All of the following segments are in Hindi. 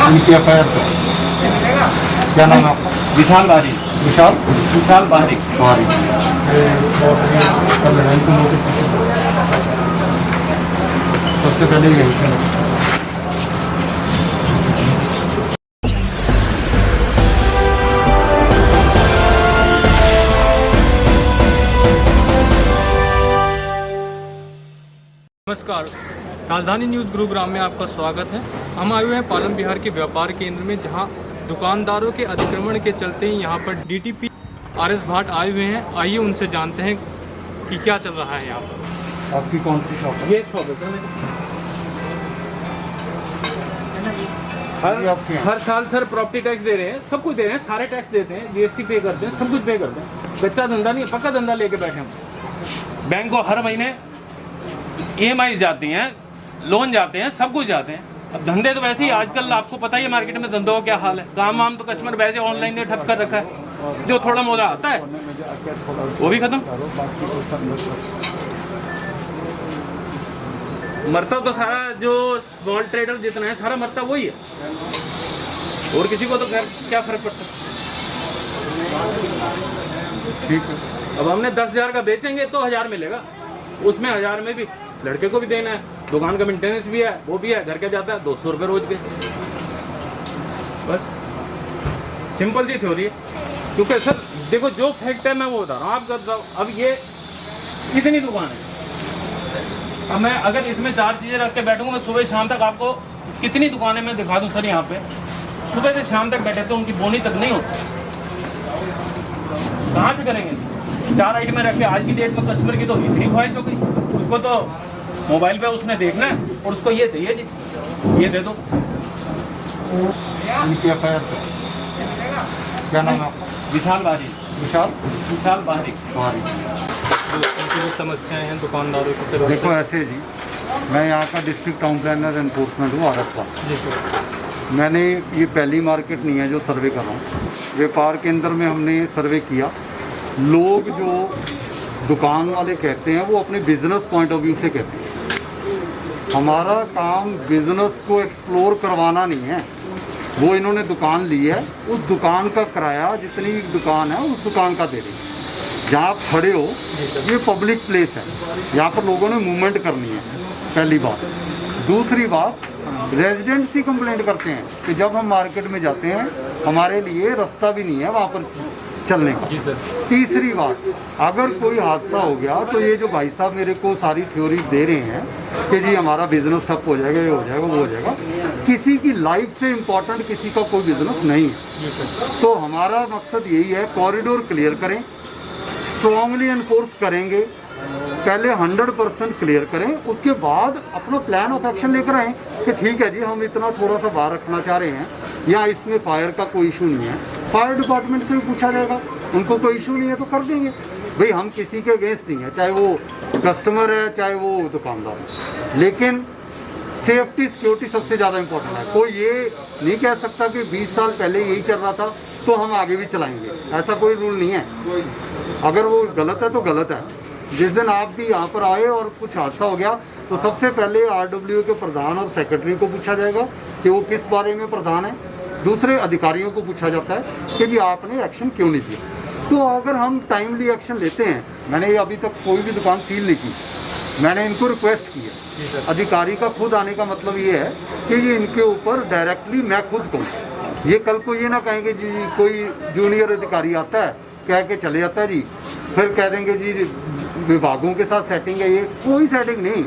इनकी एफआईआर है। क्या नाम है आपका? विशाल बारी। विशाल विशाल बारी। कुमारी। सबसे पहले यही था। नमस्कार, राजधानी न्यूज़ गुरुग्राम में आपका स्वागत है। हम आए हुए हैं पालम बिहार के व्यापार केंद्र में, जहां दुकानदारों के अतिक्रमण के चलते ही यहां पर डीटीपी आरएस भाट आए हुए हैं। आइए उनसे जानते हैं कि क्या चल रहा है यहाँ पर। आपकी कौन सी शॉप है? ये शॉप है ये आपकी है? हर साल सर प्रॉपर्टी टैक्स दे रहे हैं, सब कुछ दे रहे हैं, सारे टैक्स देते हैं, जीएसटी पे करते हैं, सब कुछ पे करते हैं। कच्चा धंधा नहीं, पक्का धंधा लेके बैठे हम। बैंक को हर महीने EMI जाती हैं, लोन जाते हैं, सब कुछ जाते हैं। अब धंधे तो वैसे ही आजकल आपको पता ही है मार्केट में धंधों का क्या हाल है। काम वाम तो कस्टमर वैसे ऑनलाइन ने ठप कर रखा है, जो थोड़ा मोड़ा आता है वो भी खत्म। मरता तो सारा जो स्मॉल ट्रेडर जितना है सारा मरता वही है, और किसी को तो क्या फर्क पड़ता है। ठीक है। अब हमने 10,000 का बेचेंगे तो 1000 मिलेगा, उसमें 1000 में भी लड़के को भी देना है, दुकान का मेंटेनेंस भी है, वो भी है, घर के जाता है 200 रुपये रोज के। बस सिंपल सी थ्योरी है। क्योंकि सर देखो जो फैक्ट है मैं वो बता रहा हूँ, आप करता हूँ। अब ये कितनी दुकान है, अब मैं अगर इसमें 4 चीज़ें रख के बैठूंगा, मैं सुबह शाम तक आपको कितनी दुकानें मैं दिखा दूँ सर। यहाँ पे सुबह से शाम तक बैठे तो उनकी बोनी तक नहीं होती, कहाँ से करेंगे? 4 आइटमें रख के आज की डेट में कस्टमर की तो इतनी ख्वाहिश हो गई, उसको तो मोबाइल पे उसने देखना है और उसको ये चाहिए जी, ये दे दो। इनकी एफआईआर है। क्या नाम है आपका? विशाल बारी। विशाल विशाल बारी। कुमारी। उनकी जो समस्याएं हैं दुकानदारों की तरफ देखो ऐसे जी, मैं यहाँ का डिस्ट्रिक्ट टाउन प्लानर एनफोर्समेंट हूँ आरक्षा। जी सर। मैंने ये पहली मार्केट नहीं है जो सर्वे कर रहा हूँ। व्यापार केंद्र में हमने सर्वे किया। लोग जो दुकान वाले कहते हैं वो अपने बिजनेस पॉइंट ऑफ व्यू से कहते हैं। हमारा काम बिजनेस को एक्सप्लोर करवाना नहीं है। वो इन्होंने दुकान ली है, उस दुकान का किराया जितनी दुकान है उस दुकान का दे देंगे। जहाँ आप खड़े हो ये पब्लिक प्लेस है, यहाँ पर लोगों ने मूवमेंट करनी है, पहली बात। दूसरी बात, रेजिडेंट्स ही कंप्लेंट करते हैं कि जब हम मार्केट में जाते हैं हमारे लिए रास्ता भी नहीं है वहाँ पर चलने का। जी सर। तीसरी बात, अगर कोई हादसा हो गया तो ये जो भाई साहब मेरे को सारी थ्योरी दे रहे हैं कि जी हमारा बिजनेस ठप हो जाएगा, ये हो जाएगा, वो हो जाएगा, किसी की लाइफ से इम्पोर्टेंट किसी का कोई बिजनेस नहीं है। तो हमारा मकसद यही है, कॉरिडोर क्लियर करें, स्ट्रांगली एनफोर्स करेंगे, पहले 100% क्लियर करें, उसके बाद अपना प्लान ऑफ एक्शन लेकर आएँ कि ठीक है जी हम इतना थोड़ा सा बाहर रखना चाह रहे हैं, या इसमें फायर का कोई इशू नहीं है। फायर डिपार्टमेंट से भी पूछा जाएगा, उनको कोई इशू नहीं है तो कर देंगे। भाई हम किसी के अगेंस्ट नहीं है, चाहे वो कस्टमर है चाहे वो दुकानदार है, लेकिन सेफ्टी सिक्योरिटी सबसे ज़्यादा इम्पोर्टेंट है। कोई ये नहीं कह सकता कि 20 साल पहले यही चल रहा था तो हम आगे भी चलाएंगे, ऐसा कोई रूल नहीं है। अगर वो गलत है तो गलत है। जिस दिन आप भी यहाँ पर आए और कुछ हादसा हो गया तो सबसे पहले RWA के प्रधान और सेक्रेटरी को पूछा जाएगा कि वो किस बारे में प्रधान है। दूसरे अधिकारियों को पूछा जाता है कि जी आपने एक्शन क्यों नहीं दिया। तो अगर हम टाइमली एक्शन लेते हैं, मैंने अभी तक कोई भी दुकान सील नहीं की, मैंने इनको रिक्वेस्ट की है। अधिकारी का खुद आने का मतलब ये है कि ये इनके ऊपर डायरेक्टली मैं खुद कहूँ। ये कल को ये ना कहेंगे जी कोई जूनियर अधिकारी आता है कह के चले जाता है जी, फिर कह देंगे जी विभागों के साथ सेटिंग है। ये कोई सेटिंग नहीं।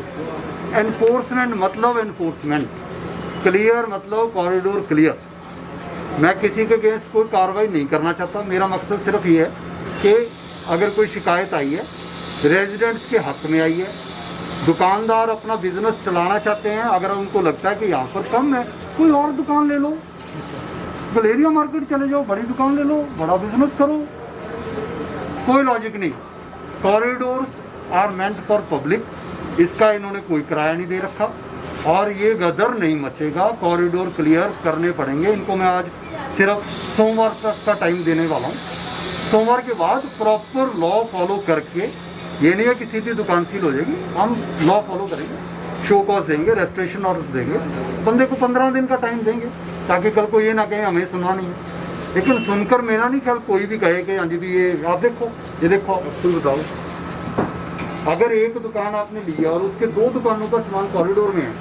एनफोर्समेंट मतलब एनफोर्समेंट, क्लियर मतलब कॉरिडोर क्लियर। मैं किसी के अगेंस्ट कोई कार्रवाई नहीं करना चाहता। मेरा मकसद सिर्फ ये है कि अगर कोई शिकायत आई है, रेजिडेंट्स के हक में आई है, दुकानदार अपना बिजनेस चलाना चाहते हैं, अगर उनको लगता है कि यहाँ पर कम है कोई और दुकान ले लो, गलेरिया मार्केट चले जाओ, बड़ी दुकान ले लो, बड़ा बिजनेस करो, कोई लॉजिक नहीं। Corridors are meant for public, इसका इन्होंने कोई किराया नहीं दे रखा और ये गदर नहीं मचेगा। कॉरिडोर क्लियर करने पड़ेंगे इनको। मैं आज सिर्फ सोमवार तक का टाइम देने वाला हूँ। सोमवार के बाद प्रॉपर लॉ फॉलो करके, ये नहीं है कि सीधी दुकान सील हो जाएगी, हम लॉ फॉलो करेंगे, शो कॉज देंगे, रेस्ट्रिक्शन ऑर्डर देंगे, बंदे को 15 दिन का टाइम देंगे। ताकि कल को ये ना कहे हमें सुना नहीं है। लेकिन सुनकर मेरा नहीं ख्याल कोई भी कहे कि हाँ जी भी ये आप देखो, ये देखो, कोई बताओ। अगर एक दुकान आपने ली है और उसके 2 दुकानों का सामान कॉरिडोर में है,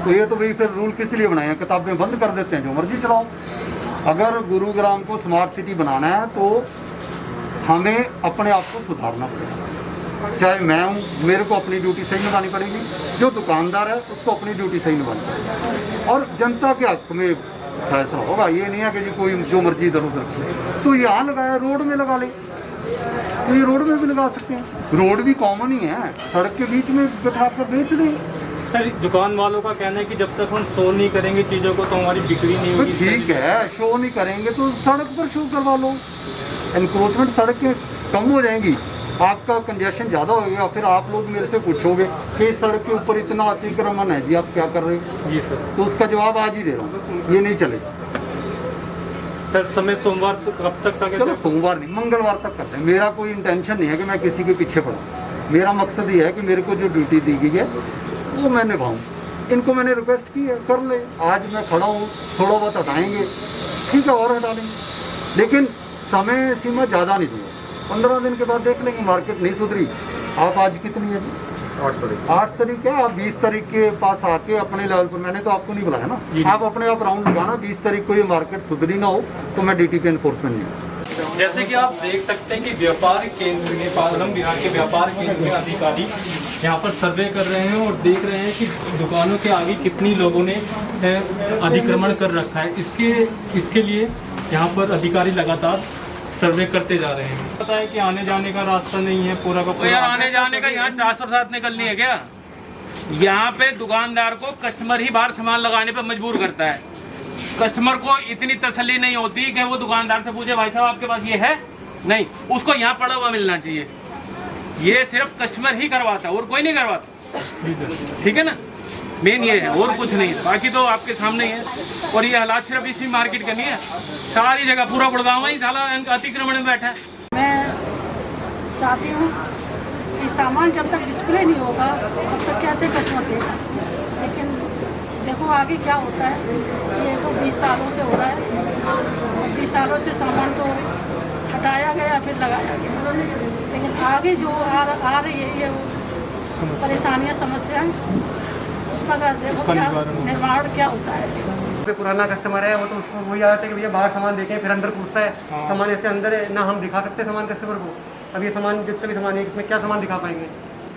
तो ये तो भाई फिर रूल किस लिए बनाए हैं? किताबें बंद कर देते हैं, जो मर्जी चलाओ। अगर गुरुग्राम को स्मार्ट सिटी बनाना है तो हमें अपने आप को सुधारना पड़ेगा। चाहे मैं हूँ, मेरे को अपनी ड्यूटी सही निभानी पड़ेगी, जो दुकानदार है उसको अपनी ड्यूटी सही निभानी पड़ेगी, और जनता के हक में फैसला होगा। ये नहीं है कि जी कोई जो मर्जी इधर उधर, तो यहाँ लगाया रोड में लगा ले, तो ये रोड में भी लगा सकते हैं। रोड भी कॉमन ही है, सड़क के बीच में बैठा कर बेच दें। सर दुकान वालों का कहना है कि जब तक हम शो नहीं करेंगे चीज़ों को तो हमारी बिक्री नहीं तो होगी। ठीक है, शो नहीं करेंगे तो सड़क पर शो करवा लो, एनक्रोचमेंट सड़क के कम हो जाएंगी, आपका कंजेशन ज़्यादा होगा। फिर आप लोग मेरे से पूछोगे कि इस सड़क के ऊपर इतना अतिक्रमण है जी, आप क्या कर रहे हो? जी सर। तो उसका जवाब आज ही दे रहा हूँ, ये नहीं चलेगा। सर समय सोमवार कब तक का? चलो सोमवार नहीं, मंगलवार तक करते हैं। मेरा कोई इंटेंशन नहीं है कि मैं किसी के पीछे पड़ूँ। मेरा मकसद ये है कि मेरे को जो ड्यूटी दी गई है वो मैं निभाऊँ। इनको मैंने रिक्वेस्ट की है, कर ले। आज मैं खड़ा हूँ, थोड़ा बहुत हटाएंगे, ठीक है, और हटा लेंगे, लेकिन समय सीमा ज़्यादा नहीं दूँगा। 15 दिन के बाद देख लेंगे, मार्केट नहीं सुधरी। आप आज कितनी है जी? 8 तारीख है। आप 20 तारीख के पास आके अपने लेवल पर, मैंने तो आपको नहीं बुलाया ना, आप अपने आप राउंड लगाना। 20 तारीख को ये मार्केट सुधरी ना हो तो मैं डीटीपी एनफोर्समेंट नहीं हूँ। जैसे कि आप देख सकते हैं कि व्यापार केंद्र में, पालम बिहार के व्यापार केंद्र में अधिकारी यहाँ पर सर्वे कर रहे हैं और देख रहे हैं कि दुकानों के आगे कितनी लोगों ने अतिक्रमण कर रखा है। इसके लिए यहाँ पर अधिकारी लगातार सर्वे करते जा रहे हैं। पता है कि आने जाने का रास्ता नहीं है पूरा का पूरा। यार आने जाने का यहाँ 407 निकलनी है क्या? यहाँ पे दुकानदार को कस्टमर ही बाहर सामान लगाने पे मजबूर करता है। कस्टमर को इतनी तसल्ली नहीं होती कि वो दुकानदार से पूछे भाई साहब आपके पास ये है, नहीं, उसको यहाँ पड़ा हुआ मिलना चाहिए। ये सिर्फ कस्टमर ही करवाता है और कोई नहीं करवाता, ठीक है ना? मेन ये है और कुछ नहीं है, बाकी तो आपके सामने ही है। और ये हालात सिर्फ इसी मार्केट का नहीं है, सारी जगह पूरा गुड़गांव ही साला अतिक्रमण में बैठा है। मैं चाहती हूँ कि सामान जब तक डिस्प्ले नहीं होगा तब तक कैसे कस्टमर देगा। लेकिन देखो आगे क्या होता है। ये तो 20 सालों से हो रहा है, 20 सालों से सामान तो हटाया गया फिर लगाया गया, लेकिन आगे जो आ रही है ये परेशानियाँ, समस्याएँ, उसका देखो क्या निर्माण क्या होता है। पुराना कस्टमर है वो तो उसको वही आता है कि भैया बाहर सामान देखें, फिर अंदर पूछता है सामान ऐसे अंदर है ना, हम दिखा सकते हैं सामान कस्टमर को। अब ये सामान जितना भी सामान है इसमें क्या सामान दिखा पाएंगे?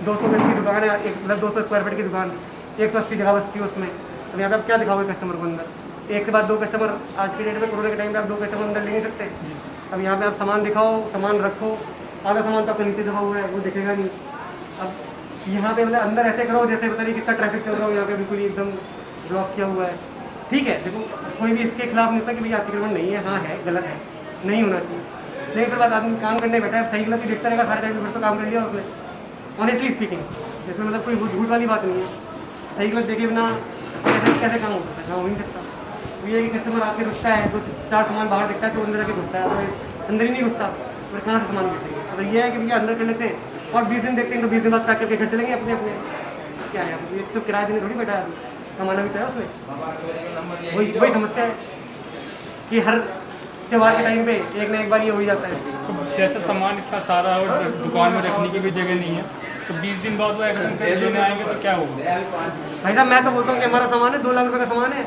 200 गज की दुकान है, एक मतलब 200 स्क्वायर फीट की दुकान, 180 जगह बसती है उसमें। अब यहाँ पे आप क्या दिखाओगे कस्टमर को अंदर? एक के बाद 2 कस्टमर, आज की डेट में कोरोना के टाइम पे आप 2 कस्टमर अंदर ले नहीं सकते। अब यहाँ पे आप सामान दिखाओ, सामान रखो, आधा सामान तो आपका नीचे जमा हुआ है वो दिखेगा नहीं। अब यहाँ पे मतलब अंदर ऐसे करो जैसे पता नहीं कितना ट्रैफिक चल रहा हो, यहाँ पे बिल्कुल एकदम ब्लॉक किया हुआ है। ठीक है, देखो कोई भी इसके खिलाफ नहीं होता कि भैया अतिक्रमण नहीं है, हाँ है, गलत है, नहीं होना चाहिए। लेकिन फिर बाद आदमी काम करने बैठा है, सही गलत ही देखता रहेगा सारे टाइम में, फिर तो काम कर लिया उसने। ऑनेस्टली स्पीकिंग, इसमें मतलब कोई झूठ वाली बात नहीं है। सही गलत देखे बिना कैसे काम हो सकता है? हो नहीं सकता। ये कि कस्टमर आके रुकता है, 2-4 सामान बाहर दिखता है तो अंदर जाके घुसता है, तो अंदर ही नहीं घुसता, फिर कहाँ से सामान बेचेंगे? अगर ये है कि भैया अंदर कर लेते हैं और 20 दिन देखते हैं तो 20 दिन बाद पैक करके घर चलेंगे अपने अपने। क्या है, ये तो किराया देने थोड़ी बैठा है आदमी, कमाना भी तो है उसमें। वही समझते हैं कि हर त्यौहार के टाइम पे एक ना एक बार ये हो ही जाता है। तो जैसे सामान इतना सारा और दुकान में रखने की भी जगह नहीं है, तो 20 दिन बाद वो एक्शन कर लेने आएंगे तो क्या होगा? भाई साहब मैं तो बोलता हूँ कि हमारा सामान है, 2 लाख रुपये का सामान है,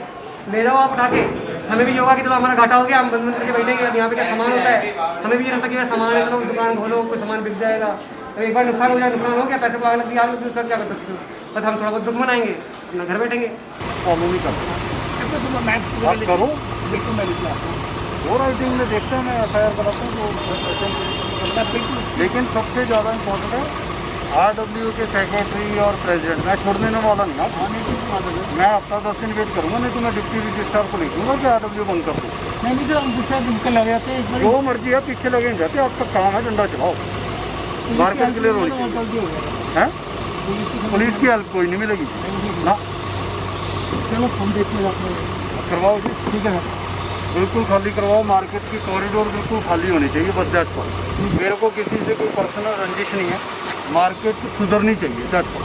ले जाओ आप उठा के। हमें भी ये होगा कि चलो हमारा घाटा हो गया, हम बंद बंद करके बैठेंगे, यहाँ पे क्या सामान होता है। हमें भी ये रहता कि सामान है, चलो दुकान खोलो, कोई सामान बिक जाएगा। तो एक बार नुकसान हो जाए, नुकसान हो गया, पैसे को आग लग गई, उसका क्या कर सकते हो? बस हम थोड़ा बहुत दुख मनाएंगे, अपना घर बैठेंगे। फॉलो नहीं करते आप करो, बिल्कुल मैं लिखना और राइटिंग में देखते हैं, मैं FIR कराता हूँ। लेकिन सबसे ज़्यादा इम्पोर्टेंट है RW के सेक्रेटरी और प्रेसिडेंट। मैं छोड़ देने वाला नहीं ना, मैं हफ्ता 10 दिन वेट करूँगा, नहीं तो मैं डिप्टी रजिस्ट्रार को लिखूँगा कि RW बंद कर दूँ। नहीं भी तो दूसरा दिन लग जाते हैं, जो मर्जी है, पीछे लगे नहीं जाते, आपका काम है डंडा चलाओ, मार्केट क्लियर होनी चाहिए। हैं पुलिस की हेल्प कोई नहीं मिलेगी ना। चलो हम देखिए करवाओ जी, ठीक है, बिल्कुल खाली करवाओ। मार्केट की कॉरिडोर बिल्कुल खाली होनी चाहिए, बस दैट्स ऑल। मेरे को किसी से कोई पर्सनल रंजिश नहीं है, मार्केट सुधरनी चाहिए, दैट्स ऑल।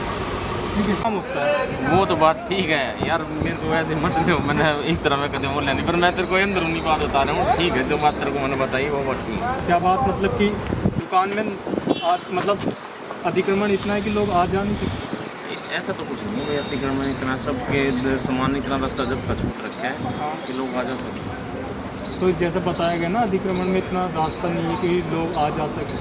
काम होता है। वो तो बात ठीक है यार, मेरे को ऐसे मत लो, मैंने एक तरह में कदम बोला नहीं, पर मैं तेरे को अंदरूनी बात बता रहा हूँ। ठीक है, जो बात तेरे को मैंने बताई वो बात ठीक है। क्या बात मतलब कि दुकान में मतलब अतिक्रमण इतना है कि लोग आ जा नहीं सकते? ऐसा तो कुछ नहीं है, अतिक्रमण इतना, सबके सामान इतना रास्ता जब का छूट रखा है कि लोग आ जा सकते। तो जैसे बताया गया ना, अतिक्रमण में इतना रास्ता नहीं है कि लोग आ जा सके,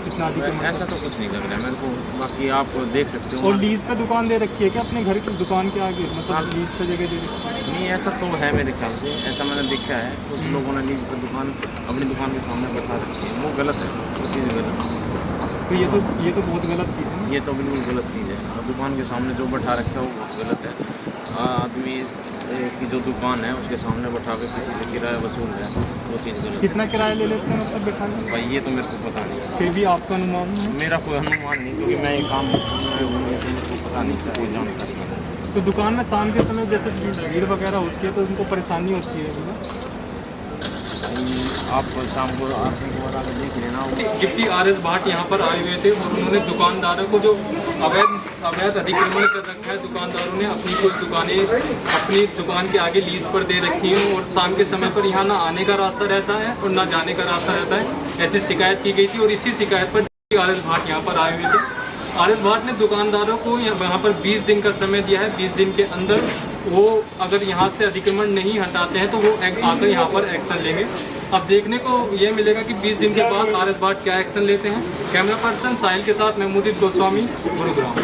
इतना अतिक्रमण। ऐसा तो कुछ नहीं लग रहा है मेरे को, बाकी आप देख सकते हो। और लीज पे दुकान दे रखी है क्या अपने घर की दुकान के आगे, मतलब लीज पे जगह दे रखी है? नहीं, ऐसा तो है मेरे ख्याल से, ऐसा मैंने देखा है। कुछ लोगों ने लीज पर दुकान अपनी दुकान के सामने बैठा रखी है, वो गलत है, वो चीज़ गलत है। तो ये तो बहुत गलत चीज़ है। ये तो बिल्कुल गलत चीज़ है, और दुकान के सामने जो बैठा रखा है वो बहुत गलत है। आदमी की जो दुकान है उसके सामने बैठा के किसी से किराया वसूल है, वो चीज़ गलत है। कितना किराया ले लेते हैं मतलब बैठाने? भाई ये तो मेरे को पता नहीं, फिर भी आपका अनुमान है? मेरा कोई अनुमान नहीं, क्योंकि मैं ये काम मेरे को पता नहीं, कोई जानकारी नहीं। तो दुकान में शाम के समय जैसे भीड़ वगैरह होती है तो उनको परेशानी होती है ना? आप शाम को आरती के बाद आकर देख लेना। Deputy RS. भाट यहाँ पर आए हुए थे और उन्होंने दुकानदारों को जो अवैध अतिक्रमण कर रखा है, दुकानदारों ने अपनी कुछ दुकानें अपनी दुकान के आगे लीज पर दे रखी हैं और शाम के समय पर यहाँ ना आने का रास्ता रहता है और ना जाने का रास्ता रहता है, ऐसी शिकायत की गई थी। और इसी शिकायत पर डिप्टी आर.एस. भाट यहाँ पर आए हुए थे। आर.एस. भाट ने दुकानदारों को यहाँ पर 20 दिन का समय दिया है। 20 दिन के अंदर वो अगर यहाँ से अतिक्रमण नहीं हटाते हैं तो वो आकर यहाँ पर एक्शन लेंगे। अब देखने को ये मिलेगा कि 20 दिन के बाद आर.एस. भाट क्या एक्शन लेते हैं। कैमरा पर्सन साहिल के साथ महमूद गोस्वामी, गुरुग्राम।